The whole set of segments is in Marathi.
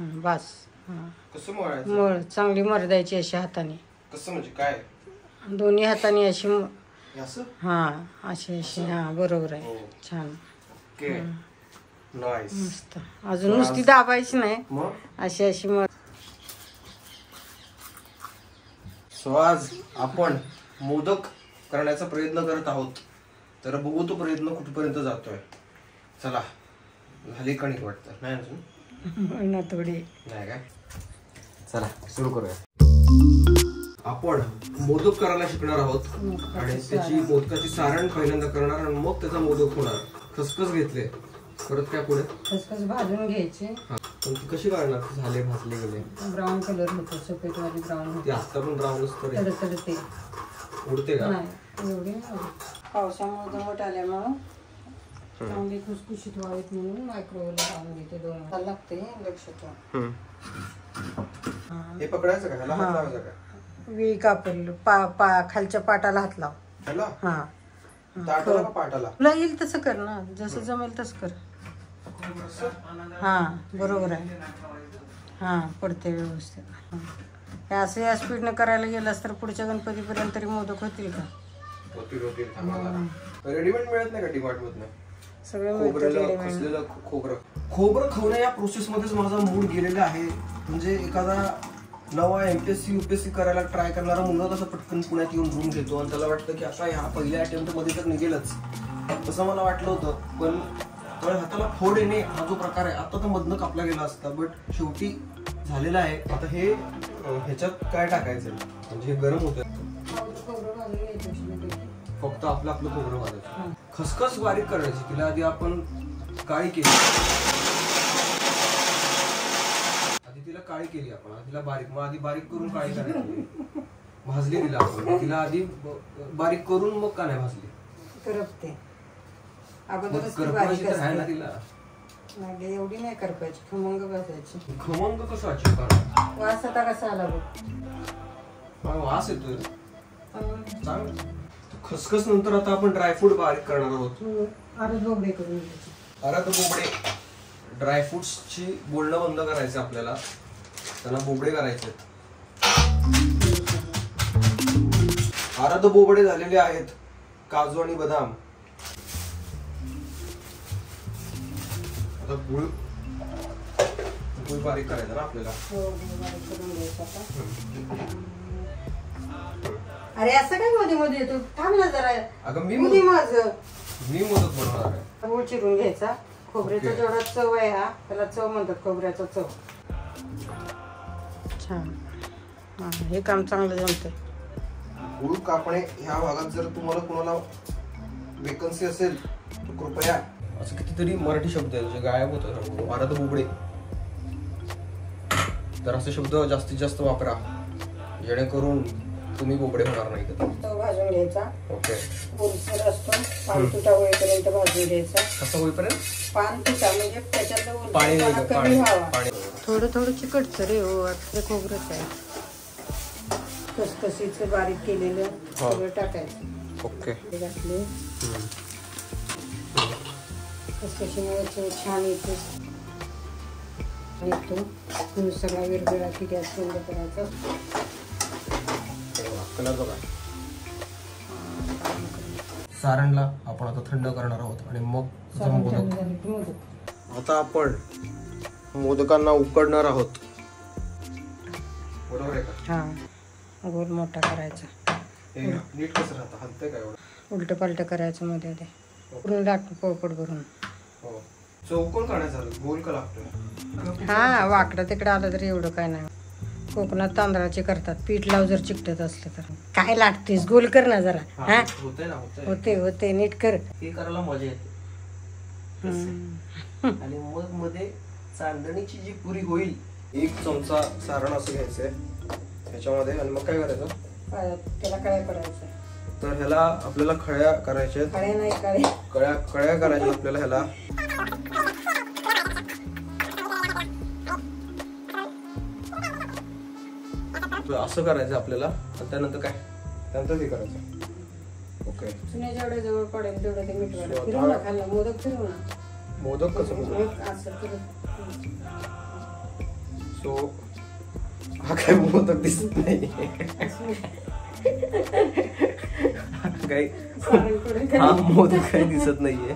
बस. कसं मळायचं? मळ चांगली मरदायची अशी हाताने. कसं म्हणजे काय? दोन्ही हाताने अशी असं? अशी अशी. बरोबर आहे. छान. ओके. नाईस. मस्त. अजून नुसती दाबायची नाही, अशी अशी मळ. सो आज आपण मोदक करण्याचा प्रयत्न करत आहोत. तर बघू तो प्रयत्न कुठपर्यंत जातोय. चला, झाली कणिक वाटतं नाही अजून ना थोडी नाही काय. चला सुरू करूया. आपण मोदक करायला शिकणार आहोत आणि त्याची मोदकाची सारण पहिल्यांदा करणार आणि मग त्याचा मोदक होणार. खसखस घेतले, परत काय पुढे? खसखस भाजून घ्यायचे. पण ती कशी काढणार? झाले भाजले गेले, ब्राऊन कलर होतो, सफेद वाली ब्राऊन होते. आता पण ब्राऊनच तडतडते. उडते का? नाही एवढी पावसामुळे दमट आल्यामुळं चांगली खुसखुशीत व्हावीत म्हणून मायक्रोवेव्हला लावून घेते. 2 तास लागते. लक्षात ठेवा. हे पकडायचं का? ह्याला हात लावायचा का? विळी कापड खालच्या पाटाला हात लाव. ह्याला ताटाला का पाटाला? तुला येईल तसं कर ना, जसं जमेल तसं कर. बरोबर आहे. पडते व्यवस्थित. हे असं या स्पीडनं करायला गेलास तर पुढच्या गणपतीपर्यंत तरी मोदक होतील का? रेडीमेड मिळत नाही का डीमार्ट मधनं? सगळं खोबरं खावणं या प्रोसेस मध्येच माझा मूड गेलेला आहे. म्हणजे एखादा नवा एमपीएससी यूपीएससी करायला ट्राय करणारा मुलगा कसं पटकन पुण्यात येऊन रूम घेतो आणि त्याला वाटतं की आता ह्या पहिल्या अटेम्प्ट मध्ये तर निघेलच, तसं मला वाटलं होतं. पण हाताला फोड येणे हा जो प्रकार आहे आता तर मधनं कापला गेला असता, बट शेवटी झालेला आहे. आता हे ह्याच्यात काय टाकायचं म्हणजे हे गरम होतं. फक्त आपलं खोबरं घालायचं. खसखस बारीक करायची. तिला आधी आपण काळी केली. तिला काळी केली आपण, तिला बारीक, मग आधी बारीक करून काळी करायची. भाजली तिला आपण, तिला आधी बारीक करून मग का नाही भाजली? करपते अगोदरच आहे ना तिला. एवढी नाही करपायची, खमंग भाजायची. खमंग कसं वाटतं? वास आता कसा आला बघ. वास येतोय चांगलं. खसखस नंतर आता आपण ड्रायफ्रूट बारीक करणार आहोत. अर्ध बोबडे करून घ्यायचे. अर्ध बोबडे. ड्रायफ्रुट्सची बोलणं बंद करायचं आपल्याला, त्यांना बोबडे करायचे. अर्ध बोबडे झालेले आहेत काजू आणि बदाम. आता गुळ बारीक करायचा ना आपल्याला. अरे असं काय मध्ये मध्ये येतो? थांब ना जरा. अगं मी मोदक बनवणार आहे. गूळ चिरून घ्यायचा. खोबऱ्याचा जेवढा चव आहे त्याला चव म्हणतात, खोबऱ्याचा चव. छान. हे काम चांगलं जमतंय. गुळ कापणे ह्या भागात जर तुम्हाला कोणाला वेकन्सी असेल तर कृपया. असं कितीतरी मराठी शब्द आहेत जे गायब होतात. अर्ध बोबडे, तर असे शब्द जास्तीत जास्त वापरा जेणेकरून तुम्ही बोबडे होणार नाही. तो भाजून घ्यायचा. ओके. ओलसर असतो, पान तुटा होईपर्यंत भाजून घ्यायचा. कसं होईपर्यंत? पान तुटा म्हणजे त्याच्यातलं कमी व्हावा. थोडं थोडं चिकटचं रे. आपलं खोबरंच आहे. खसखसीचं बारीक केलेलं सगळं टाकायचं. ओके. घातले. खसखशीमुळे चव छान येते. सगळा वेगवेगळा की गॅस बंद करायचा. कलर बघा. सारणला आपण आता थंड करणार आहोत आणि मग मोदक. आता आपण मोदकांना उकडणार आहोत. बरोबर आहे का? गोल मोठा करायचा. नीट कसं राहतं? हलतंय का एवढं? उलट पालट करायचं मध्ये पूर्ण दाट पोपट भरून. चौकोन काढायचा, गोल का लागतोय? वाकडं तिकडं आलं तर एवढं काय नाही. कोकणात तांदळाचे करतात. पीठ लाव जर चिकटत असलं तर. काय लागतेस? गोल कर ना जरा. होते नीट कर. हे करायला मजा येते. आणि मग मध्ये चांदणीची जी पुरी होईल. 1 चमचा सारण असं घ्यायचंय ह्याच्यामध्ये आणि मग काय करायचं? त्याला कळ्या करायचं. तर ह्याला आपल्याला खळ्या करायच्या. कळ्या करायच्या आपल्याला ह्याला. असं करायचं आपल्याला. त्यानंतर काय? त्यानंतर ते करायचं. ओके. चुन्या जेवढ्या जवळ पडेल तेवढं ते मीठ फिरवू ना खाल्ला. मोदक फिरवू ना. मोदक कसं? सो हा काय मोदक दिसत नाही काही हा मोदक काही दिसत नाहीये,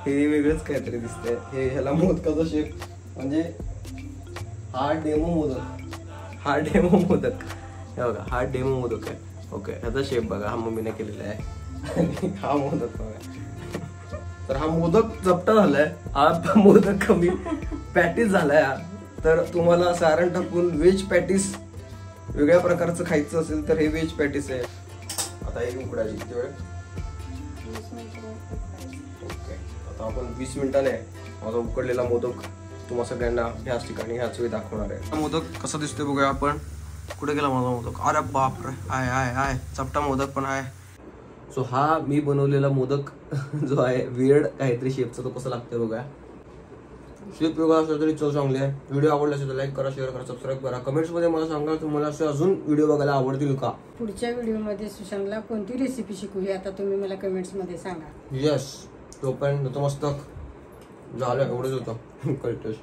हे वेगळंच काहीतरी दिसतंय. हे ह्याला मोदकाचा शेप म्हणजे हा डेमो मोदक हे बघा, हा डेमो मोदक आहे. ओके, ह्याचा शेप बघा, हा मम्मीने केलेला आहे. आणि हा मोदक बघा. तर हा मोदक चपटा झालाय, हा मोदक कमी पॅटीस झालाय. तर तुम्हाला सारण टाकून व्हेज पॅटीस वेगळ्या प्रकारचं खायचं असेल तर हे व्हेज पॅटीस आहे. आता एक उकडायची किती वेळ? ओके, आता आपण 20 मिनिटाने माझा उकडलेला मोदक तुम्हा सगळ्यांना ह्याच ठिकाणी ह्याच वेळी दाखवणार आहे. मोदक कसा दिसतोय बघूया आपण. कुठे गेला माझा मोदक? अरे बापरे, आहे चपटा मोदक पण आहे. सो हा मी बनवलेला मोदक जो आहे वियर्ड काहीतरी शेपचा, तो कसा लागतोय बघा. शेप वेगळा असला तरी चव चांगली आहे. व्हिडिओ आवडला असेल तर लाईक करा, शेअर करा, सबस्क्राईब करा. कमेंट्स मध्ये मला सांगा तुम्हाला असे अजून व्हिडिओ बघायला आवडतील का. पुढच्या व्हिडिओमध्ये सुशांतला कोणती रेसिपी शिकू हे आता तुम्ही मला कमेंट्स मध्ये सांगा. येस, तोपर्यंत मस्तक झालं, एवढंच होतं. कळतोस.